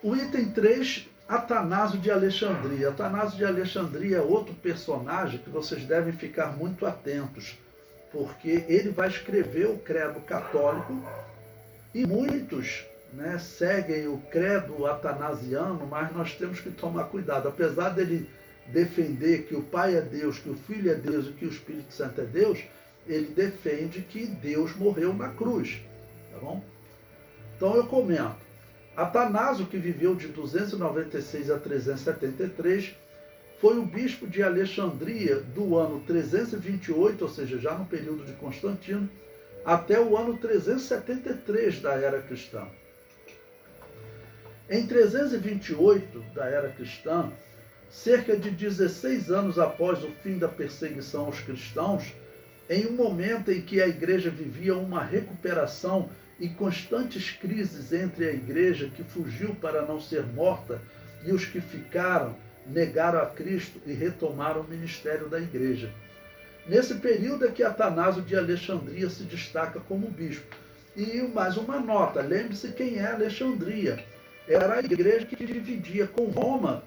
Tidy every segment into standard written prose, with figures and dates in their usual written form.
O item 3, Atanásio de Alexandria. Atanásio de Alexandria é outro personagem que vocês devem ficar muito atentos, porque ele vai escrever o credo católico e muitos, né, seguem o credo atanasiano, mas nós temos que tomar cuidado. Apesar dele defender que o Pai é Deus, que o Filho é Deus e que o Espírito Santo é Deus, ele defende que Deus morreu na cruz. Tá bom? Então eu comento. Atanásio, que viveu de 296 a 373, foi o bispo de Alexandria do ano 328, ou seja, já no período de Constantino, até o ano 373 da era cristã. Em 328 da era cristã, cerca de 16 anos após o fim da perseguição aos cristãos, em um momento em que a igreja vivia uma recuperação e constantes crises entre a igreja que fugiu para não ser morta e os que ficaram, negaram a Cristo e retomaram o ministério da igreja. Nesse período é que Atanásio de Alexandria se destaca como bispo. E mais uma nota, lembre-se quem é Alexandria. Era a igreja que dividia com Roma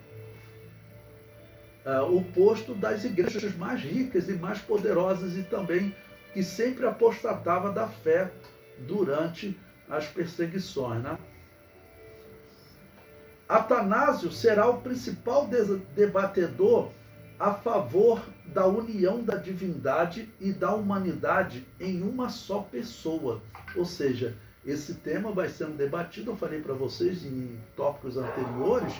o posto das igrejas mais ricas e mais poderosas e também que sempre apostatava da fé durante as perseguições, né? Atanásio será o principal debatedor a favor da união da divindade e da humanidade em uma só pessoa. Ou seja, esse tema vai sendo debatido, eu falei para vocês em tópicos anteriores,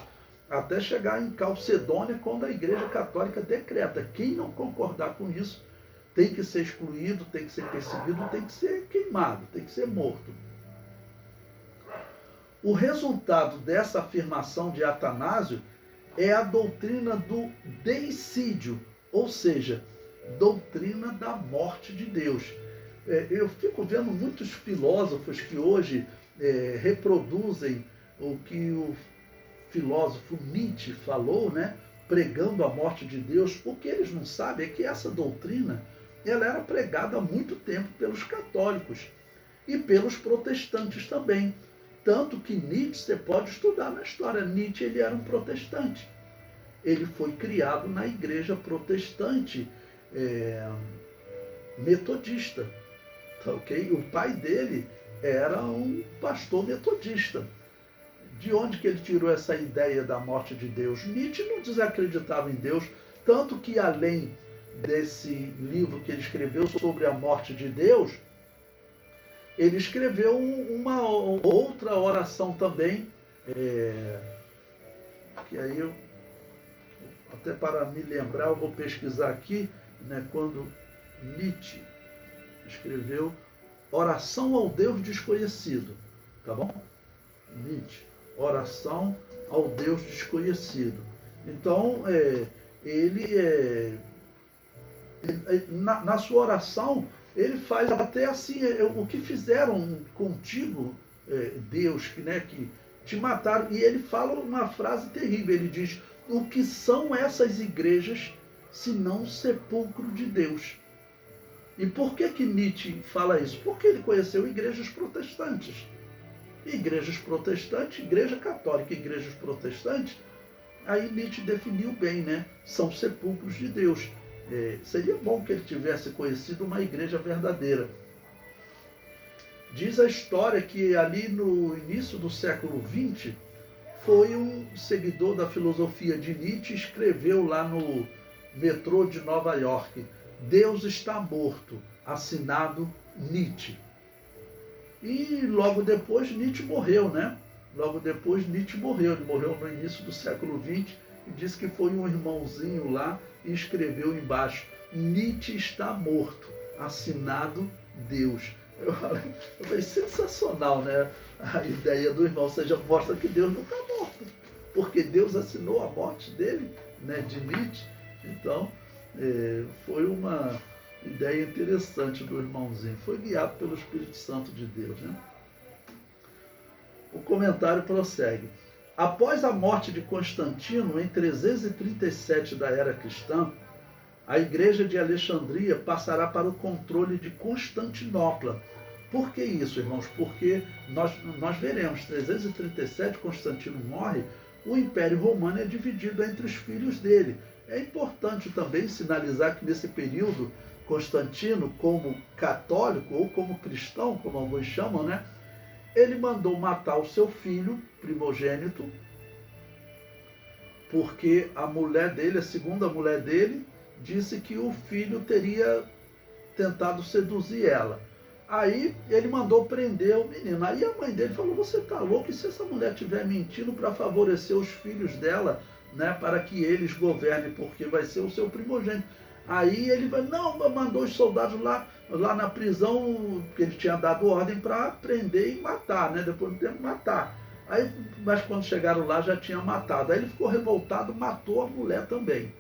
até chegar em Calcedônia, quando a Igreja Católica decreta: quem não concordar com isso tem que ser excluído, tem que ser perseguido, tem que ser queimado, tem que ser morto. O resultado dessa afirmação de Atanásio é a doutrina do deicídio, ou seja, doutrina da morte de Deus. Eu fico vendo muitos filósofos que hoje reproduzem o que o filósofo Nietzsche falou, né, pregando a morte de Deus. O que eles não sabem é que essa doutrina ela era pregada há muito tempo pelos católicos e pelos protestantes também. Tanto que Nietzsche, você pode estudar na história, Nietzsche ele era um protestante. Ele foi criado na igreja protestante metodista. Tá, okay? O pai dele era um pastor metodista. De onde que ele tirou essa ideia da morte de Deus? Nietzsche não desacreditava em Deus, tanto que além desse livro que ele escreveu sobre a morte de Deus, ele escreveu uma outra oração também, que aí eu, até para me lembrar, eu vou pesquisar aqui, né, quando Nietzsche escreveu Oração ao Deus Desconhecido, tá bom? Nietzsche, Oração ao Deus Desconhecido. Então, na sua oração, ele faz até assim, o que fizeram contigo, Deus, que te mataram. E ele fala uma frase terrível, ele diz: o que são essas igrejas se não sepulcro de Deus? E por que Nietzsche fala isso? Porque ele conheceu igrejas protestantes. Igrejas protestantes, igreja católica, igrejas protestantes, aí Nietzsche definiu bem, né? São sepulcros de Deus. Seria bom que ele tivesse conhecido uma igreja verdadeira. Diz a história que ali no início do século XX, foi um seguidor da filosofia de Nietzsche, escreveu lá no metrô de Nova York: Deus está morto, assinado Nietzsche. E logo depois Nietzsche morreu, né? Logo depois Nietzsche morreu. Ele morreu no início do século XX e disse que foi um irmãozinho lá e escreveu embaixo: Nietzsche está morto, assinado Deus. Eu falei, sensacional, né? A ideia do irmão, ou seja, mostra que Deus não está morto, porque Deus assinou a morte dele, né, de Nietzsche. Então, foi uma ideia interessante do irmãozinho. Foi guiado pelo Espírito Santo de Deus, né? O comentário prossegue. Após a morte de Constantino, em 337 da era cristã, a igreja de Alexandria passará para o controle de Constantinopla, Por que isso, irmãos? Porque nós veremos, 337, Constantino morre, o Império Romano é dividido entre os filhos dele. É importante também sinalizar que nesse período, Constantino, como católico ou como cristão, como alguns chamam, né? Ele mandou matar o seu filho primogênito, porque a mulher dele, a segunda mulher dele, disse que o filho teria tentado seduzir ela. Aí ele mandou prender o menino. Aí a mãe dele falou: você tá louco? E se essa mulher estiver mentindo para favorecer os filhos dela, né, para que eles governem, porque vai ser o seu primogênito? Aí ele vai, não, mandou os soldados lá na prisão, que ele tinha dado ordem para prender e matar, né? Depois do tempo matar. Aí, mas quando chegaram lá já tinha matado. Aí ele ficou revoltado, matou a mulher também.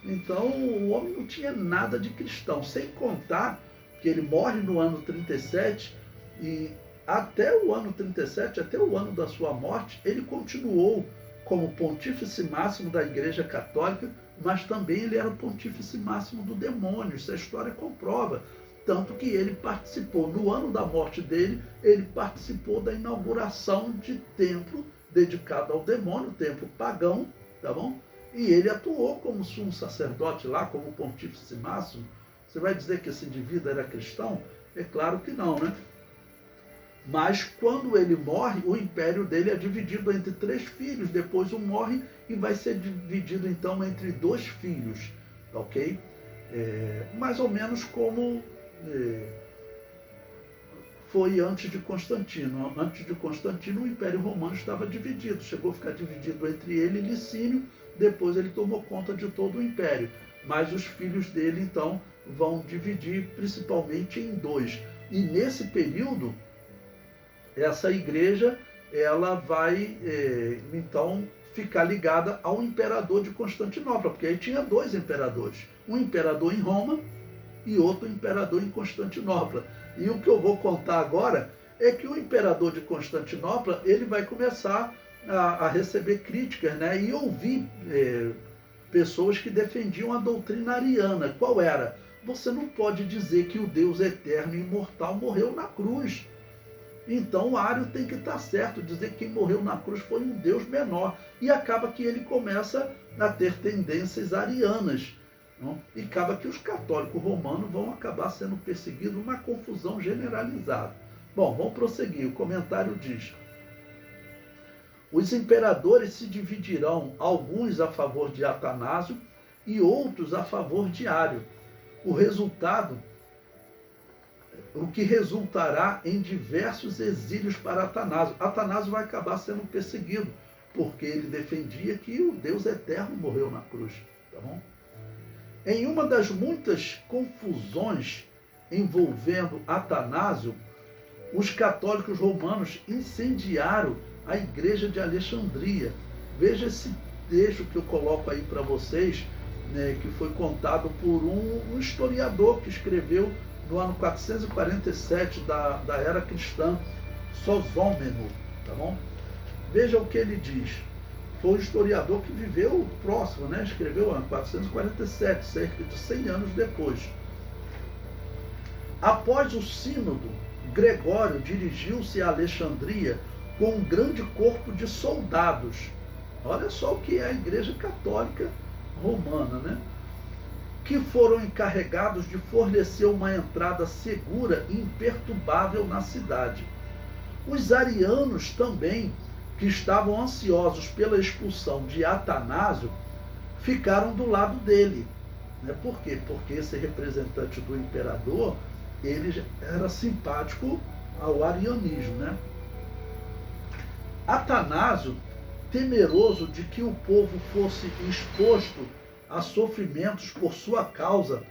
Então o homem não tinha nada de cristão, sem contar que ele morre no ano 37 e até o ano 37, até o ano da sua morte, ele continuou como pontífice máximo da Igreja Católica, mas também ele era o pontífice máximo do demônio, isso a história comprova. Tanto que ele participou, no ano da morte dele, ele participou da inauguração de templo dedicado ao demônio, templo pagão, tá bom? E ele atuou como sumo sacerdote lá, como pontífice máximo. Você vai dizer que esse indivíduo era cristão? É claro que não, né? Mas quando ele morre, o império dele é dividido entre 3 filhos. Depois um morre e vai ser dividido então entre 2 filhos, ok? Mais ou menos como foi antes de Constantino. Antes de Constantino, o Império Romano estava dividido. Chegou a ficar dividido entre ele e Licínio. Depois ele tomou conta de todo o império. Mas os filhos dele, então, vão dividir principalmente em 2. E nesse período, essa igreja ela vai, então, ficar ligada ao imperador de Constantinopla, porque aí tinha 2 imperadores. Um imperador em Roma e outro imperador em Constantinopla. E o que eu vou contar agora é que o imperador de Constantinopla ele vai começar a receber críticas, né? E ouvir pessoas que defendiam a doutrina ariana. Qual era? Você não pode dizer que o Deus eterno e imortal morreu na cruz. Então o Ário tem que estar certo, dizer que quem morreu na cruz foi um Deus menor. E acaba que ele começa a ter tendências arianas. Não? E acaba que os católicos romanos vão acabar sendo perseguidos, uma confusão generalizada. Bom, vamos prosseguir. O comentário diz: os imperadores se dividirão, alguns a favor de Atanásio e outros a favor de Ário. O que resultará em diversos exílios para Atanásio. Atanásio vai acabar sendo perseguido, porque ele defendia que o Deus eterno morreu na cruz. Tá bom? Em uma das muitas confusões envolvendo Atanásio, os católicos romanos incendiaram a igreja de Alexandria. Veja esse texto que eu coloco aí para vocês, né, que foi contado por um historiador que escreveu no ano 447 da era cristã, Sosômeno, tá bom? Veja o que ele diz. Foi um historiador que viveu próximo, né? Escreveu em 447, cerca de 100 anos depois. Após o sínodo, Gregório dirigiu-se a Alexandria com um grande corpo de soldados. Olha só o que é a Igreja Católica Romana, né? Que foram encarregados de fornecer uma entrada segura e imperturbável na cidade. Os arianos também, que estavam ansiosos pela expulsão de Atanásio, ficaram do lado dele. Por quê? Porque esse representante do imperador, ele era simpático ao arianismo, né? Atanásio, temeroso de que o povo fosse exposto a sofrimentos por sua causa,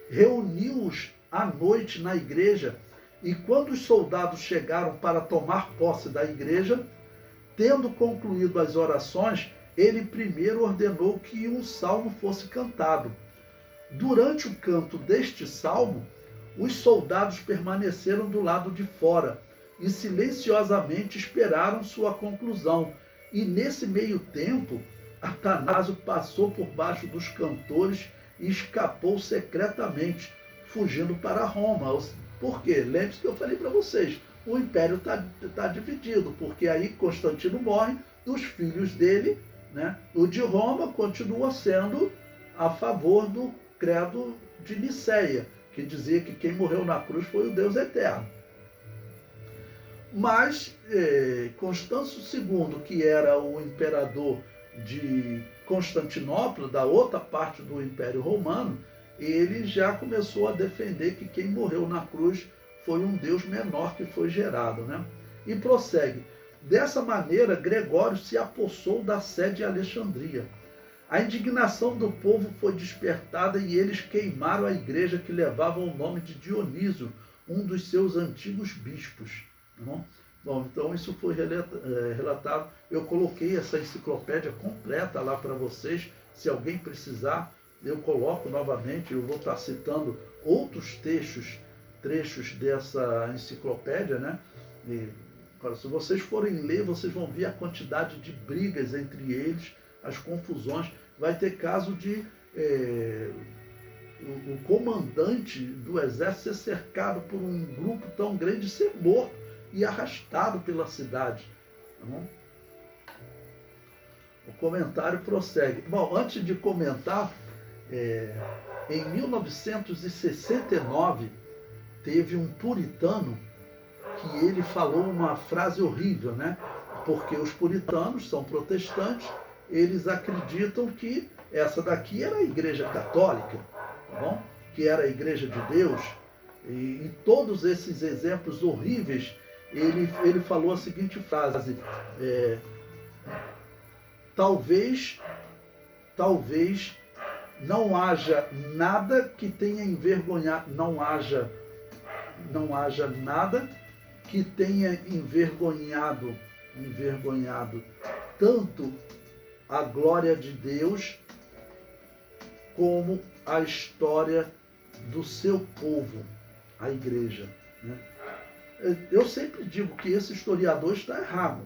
reuniu-os à noite na igreja, e quando os soldados chegaram para tomar posse da igreja, tendo concluído as orações, ele primeiro ordenou que um salmo fosse cantado. Durante o canto deste salmo, os soldados permaneceram do lado de fora e silenciosamente esperaram sua conclusão. E nesse meio tempo, Atanásio passou por baixo dos cantores e escapou secretamente, fugindo para Roma, Por quê? Lembre-se que eu falei para vocês, o império está dividido, porque aí Constantino morre, dos filhos dele, né, o de Roma continua sendo a favor do credo de Nicéia, que dizia que quem morreu na cruz foi o Deus eterno. Mas Constâncio II, que era o imperador de Constantinopla, da outra parte do Império Romano, ele já começou a defender que quem morreu na cruz foi um Deus menor que foi gerado, né? E prossegue. Dessa maneira, Gregório se apossou da sede de Alexandria. A indignação do povo foi despertada e eles queimaram a igreja que levava o nome de Dionísio, um dos seus antigos bispos. Bom, então isso foi relatado. Eu coloquei essa enciclopédia completa lá para vocês. Se alguém precisar, eu coloco novamente. Eu vou estar citando outros trechos dessa enciclopédia, né? E, agora, se vocês forem ler, vocês vão ver a quantidade de brigas entre eles, as confusões. Vai ter caso de o comandante do exército ser cercado por um grupo tão grande, ser morto e arrastado pela cidade. Tá bom? O comentário prossegue. Bom, antes de comentar, em 1969, teve um puritano que ele falou uma frase horrível, né? Porque os puritanos são protestantes, eles acreditam que essa daqui era a Igreja Católica, tá bom? Que era a Igreja de Deus. E todos esses exemplos horríveis, ele falou a seguinte frase: talvez não haja nada que tenha envergonhado, não haja nada que tenha envergonhado tanto a glória de Deus como a história do seu povo, a igreja, né? Eu sempre digo que esse historiador está errado.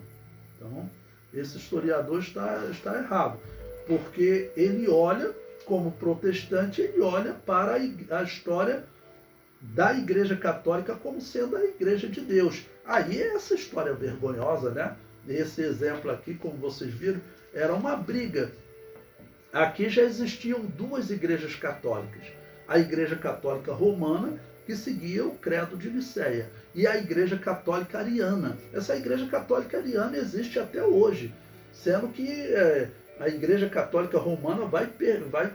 Então, esse historiador está errado, porque ele olha, como protestante, ele olha para a história da Igreja Católica como sendo a Igreja de Deus. Aí é essa história vergonhosa, né? Esse exemplo aqui, como vocês viram, era uma briga. Aqui já existiam duas igrejas católicas. A Igreja Católica Romana, que seguia o credo de Nicéia, e a Igreja Católica Ariana. Essa Igreja Católica Ariana existe até hoje, sendo que a Igreja Católica Romana vai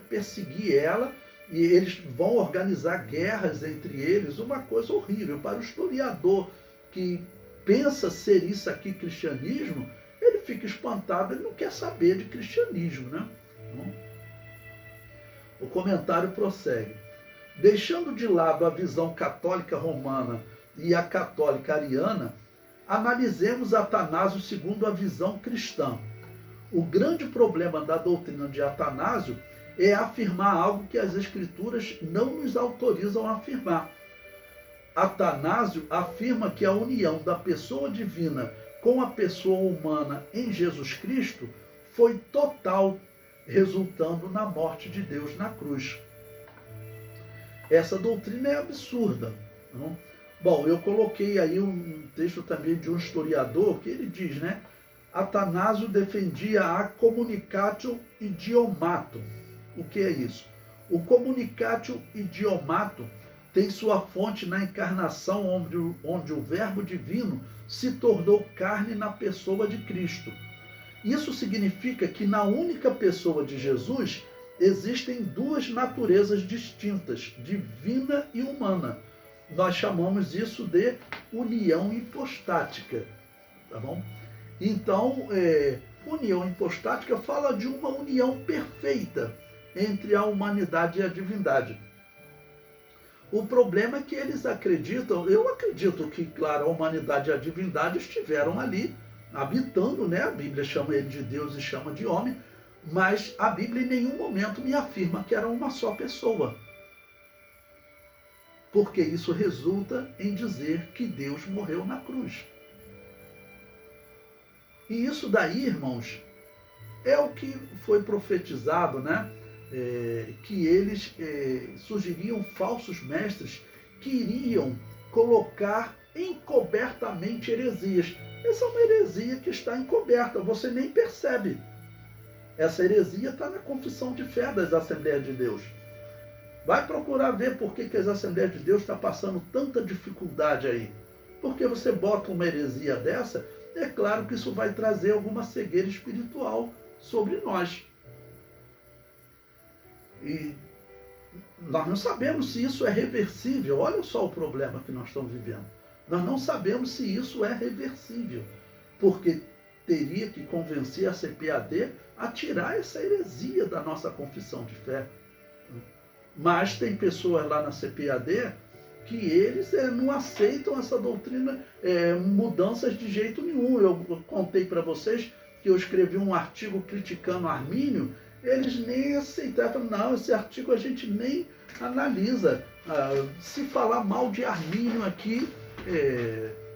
perseguir ela, e eles vão organizar guerras entre eles, uma coisa horrível. Para o historiador que pensa ser isso aqui cristianismo, ele fica espantado, ele não quer saber de cristianismo, né? O comentário prossegue. Deixando de lado a visão católica romana e a católica ariana, analisemos Atanásio segundo a visão cristã. O grande problema da doutrina de Atanásio é afirmar algo que as Escrituras não nos autorizam a afirmar. Atanásio afirma que a união da pessoa divina com a pessoa humana em Jesus Cristo foi total, resultando na morte de Deus na cruz. Essa doutrina é absurda. Não? Bom, eu coloquei aí um texto também de um historiador que ele diz, né? Atanásio defendia a communicatio idiomatum. O que é isso? O communicatio idiomatum tem sua fonte na encarnação, onde o Verbo divino se tornou carne na pessoa de Cristo. Isso significa que na única pessoa de Jesus existem duas naturezas distintas, divina e humana. Nós chamamos isso de união hipostática, tá bom? Então, união hipostática fala de uma união perfeita entre a humanidade e a divindade. O problema é que eles acreditam, eu acredito que, claro, a humanidade e a divindade estiveram ali habitando, né? A Bíblia chama ele de Deus e chama de homem, mas a Bíblia em nenhum momento me afirma que era uma só pessoa. Porque isso resulta em dizer que Deus morreu na cruz. E isso daí, irmãos, é o que foi profetizado, né? Que eles surgiriam falsos mestres que iriam colocar encobertamente heresias. Essa é uma heresia que está encoberta, você nem percebe. Essa heresia está na confissão de fé das Assembleias de Deus. Vai procurar ver por que as Assembleias de Deus estão passando tanta dificuldade aí. Porque você bota uma heresia dessa, é claro que isso vai trazer alguma cegueira espiritual sobre nós. E nós não sabemos se isso é reversível. Olha só o problema que nós estamos vivendo. Nós não sabemos se isso é reversível, porque teria que convencer a CPAD a tirar essa heresia da nossa confissão de fé. Mas tem pessoas lá na CPAD que eles não aceitam essa doutrina, mudanças de jeito nenhum. Eu contei para vocês que eu escrevi um artigo criticando Armínio, eles nem aceitaram. Não, esse artigo a gente nem analisa. Se falar mal de Armínio aqui,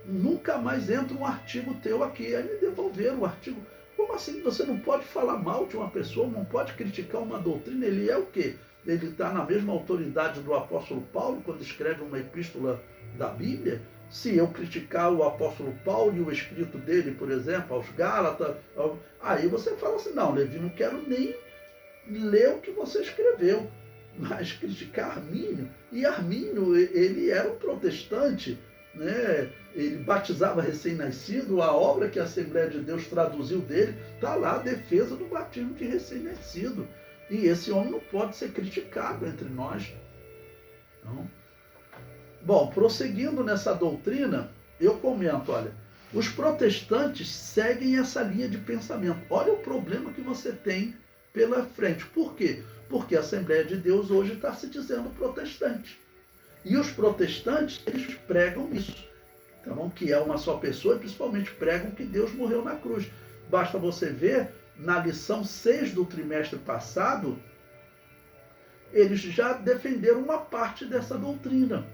nunca mais entra um artigo teu aqui. Aí me devolveram o artigo. Como assim? Você não pode falar mal de uma pessoa, não pode criticar uma doutrina? Ele é o quê? Ele está na mesma autoridade do apóstolo Paulo quando escreve uma epístola da Bíblia? Se eu criticar o apóstolo Paulo e o escrito dele, por exemplo, aos Gálatas, aí você fala assim, não, Levi, não quero nem ler o que você escreveu. Mas criticar Armínio, e Armínio, ele era um protestante, né? Ele batizava recém-nascido, a obra que a Assembleia de Deus traduziu dele, está lá, a defesa do batismo de recém-nascido. E esse homem não pode ser criticado entre nós. Então, bom, prosseguindo nessa doutrina, eu comento, olha, os protestantes seguem essa linha de pensamento. Olha o problema que você tem pela frente. Por quê? Porque a Assembleia de Deus hoje está se dizendo protestante. E os protestantes, eles pregam isso. Então, que é uma só pessoa, e principalmente pregam que Deus morreu na cruz. Basta você ver, na lição 6 do trimestre passado, eles já defenderam uma parte dessa doutrina.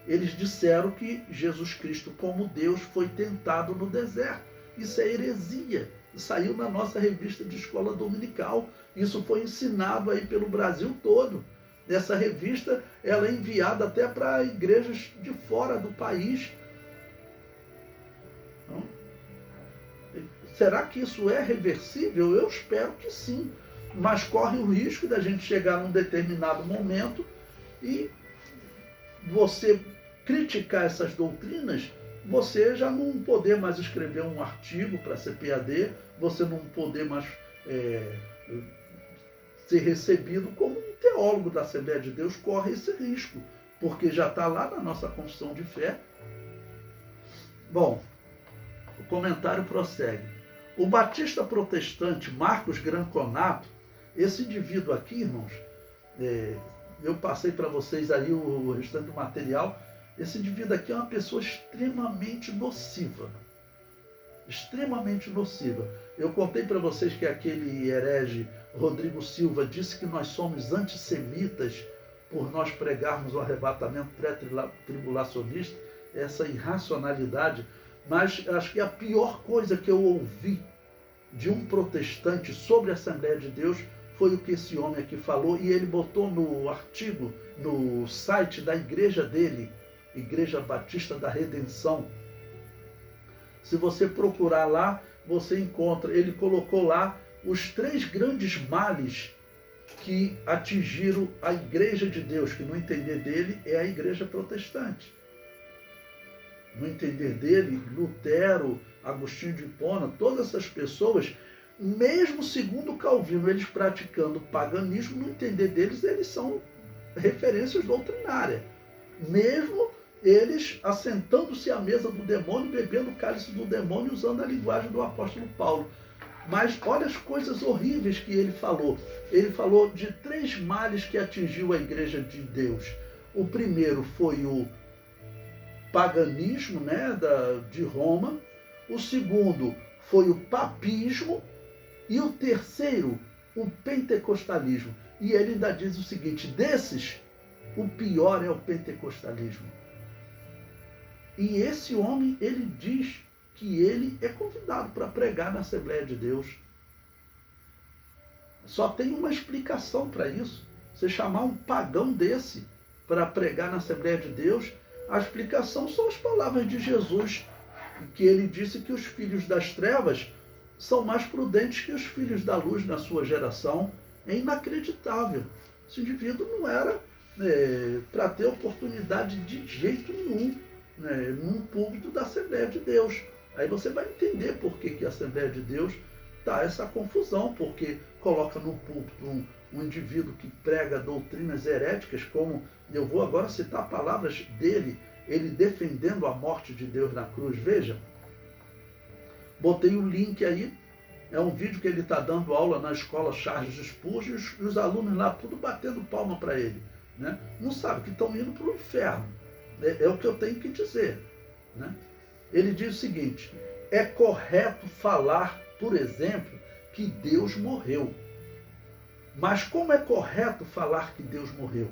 Eles disseram que Jesus Cristo, como Deus, foi tentado no deserto. Isso é heresia. Saiu na nossa revista de escola dominical. Isso foi ensinado aí pelo Brasil todo. Essa revista, ela é enviada até para igrejas de fora do país. Então, será que isso é reversível? Eu espero que sim. Mas corre o risco da gente chegar num determinado momento e você criticar essas doutrinas, você já não poder mais escrever um artigo para a CPAD, você não poder mais ser recebido como um teólogo da Assembleia de Deus, corre esse risco, porque já está lá na nossa confissão de fé. Bom, o comentário prossegue. O batista protestante Marcos Granconato, esse indivíduo aqui, irmãos, eu passei para vocês aí o restante do material. Esse indivíduo aqui é uma pessoa extremamente nociva. Extremamente nociva. Eu contei para vocês que aquele herege Rodrigo Silva disse que nós somos antissemitas por nós pregarmos o arrebatamento pré-tribulacionista, essa irracionalidade. Mas acho que a pior coisa que eu ouvi de um protestante sobre a Assembleia de Deus foi o que esse homem aqui falou, e ele botou no artigo, no site da igreja dele, Igreja Batista da Redenção. Se você procurar lá, você encontra, ele colocou lá os 3 grandes males que atingiram a Igreja de Deus, que no entender dele é a Igreja Protestante. No entender dele, Lutero, Agostinho de Hipona, todas essas pessoas, mesmo segundo Calvino, eles praticando paganismo, no entender deles, eles são referências doutrinárias. Mesmo eles assentando-se à mesa do demônio, bebendo o cálice do demônio, usando a linguagem do apóstolo Paulo. Mas olha as coisas horríveis que ele falou. Ele falou de 3 males que atingiu a Igreja de Deus. O primeiro foi o paganismo, né, de Roma. O segundo foi o papismo. E o terceiro, o pentecostalismo. E ele ainda diz o seguinte: desses, o pior é o pentecostalismo. E esse homem, ele diz que ele é convidado para pregar na Assembleia de Deus. Só tem uma explicação para isso. Você chamar um pagão desse para pregar na Assembleia de Deus, A explicação são as palavras de Jesus, que ele disse que os filhos das trevas são mais prudentes que os filhos da luz na sua geração. É inacreditável. Esse indivíduo não era para ter oportunidade de jeito nenhum num púlpito da Assembleia de Deus. Aí você vai entender por que a Assembleia de Deus está essa confusão, porque coloca no púlpito um indivíduo que prega doutrinas heréticas, como eu vou agora citar palavras dele, ele defendendo a morte de Deus na cruz. Veja, botei o link aí, é um vídeo que ele está dando aula na escola Charles Spurgeon, e os alunos lá tudo batendo palma para ele. Né? Não sabe que estão indo para o inferno. É o que eu tenho que dizer. Né? Ele diz o seguinte: é correto falar, por exemplo, que Deus morreu. Mas como é correto falar que Deus morreu?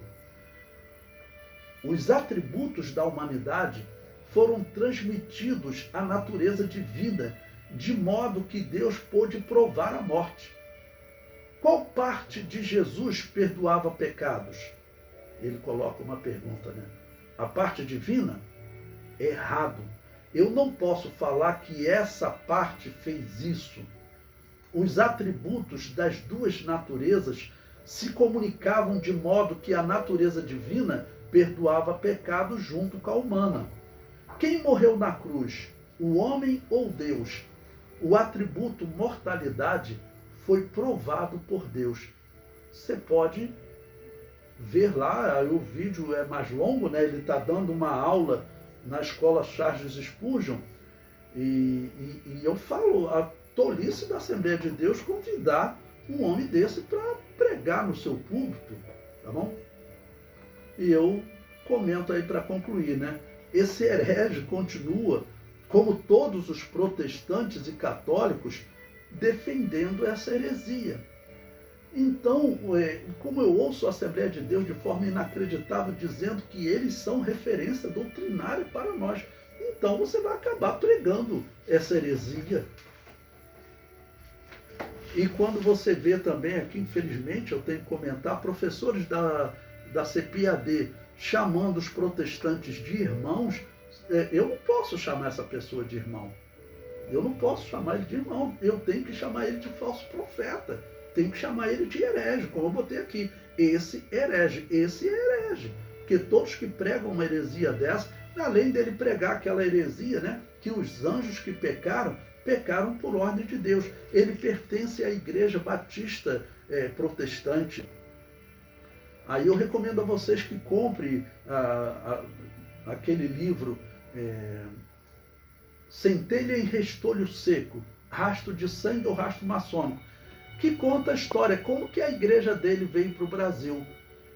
Os atributos da humanidade foram transmitidos à natureza divina, de modo que Deus pôde provar a morte. Qual parte de Jesus perdoava pecados? Ele coloca uma pergunta, né? A parte divina? Errado. Eu não posso falar que essa parte fez isso. Os atributos das duas naturezas se comunicavam de modo que a natureza divina perdoava pecados junto com a humana. Quem morreu na cruz? O homem ou Deus? O atributo mortalidade foi provado por Deus. Você pode ver lá, o vídeo é mais longo, né? Ele está dando uma aula na escola Charles Spurgeon, e eu falo a tolice da Assembleia de Deus convidar um homem desse para pregar no seu púlpito, tá bom? E eu comento aí para concluir, né? Esse herege continua, como todos os protestantes e católicos, defendendo essa heresia. Então, como eu ouço a Assembleia de Deus de forma inacreditável, dizendo que eles são referência doutrinária para nós, então você vai acabar pregando essa heresia. E quando você vê também aqui, infelizmente, eu tenho que comentar, professores da CPAD chamando os protestantes de irmãos, eu não posso chamar essa pessoa de irmão. Eu não posso chamar ele de irmão. Eu tenho que chamar ele de falso profeta. Tenho que chamar ele de herege, como eu botei aqui. Esse é herege. Porque todos que pregam uma heresia dessa, além dele pregar aquela heresia, né, que os anjos que pecaram por ordem de Deus. Ele pertence à Igreja Batista Protestante. Aí eu recomendo a vocês que comprem aquele livro Centelha em Restolho Seco, Rastro de Sangue ou Rastro Maçônico, que conta a história, como que a igreja dele veio para o Brasil.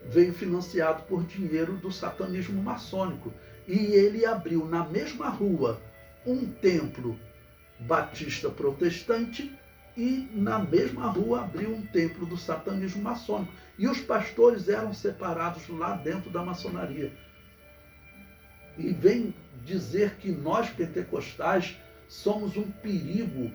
Veio financiado por dinheiro do satanismo maçônico. E ele abriu na mesma rua um templo batista protestante e na mesma rua abriu um templo do satanismo maçônico. E os pastores eram separados lá dentro da maçonaria. E vem dizer que nós pentecostais somos um perigo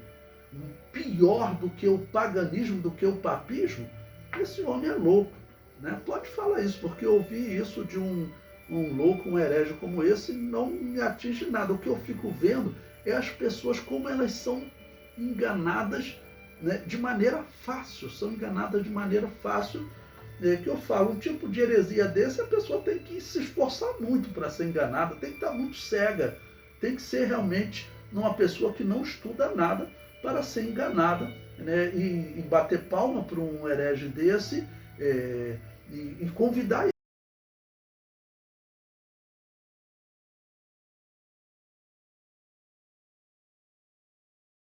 pior do que o paganismo, do que o papismo. Esse homem é louco, né? Pode falar isso, porque eu ouvi isso de um louco, um herege como esse, não me atinge nada. O que eu fico vendo é as pessoas como elas são enganadas, né, de maneira fácil, que eu falo, um tipo de heresia desse, a pessoa tem que se esforçar muito para ser enganada, tem que estar muito cega, tem que ser realmente uma pessoa que não estuda nada para ser enganada, né, e bater palma para um herege desse, e convidar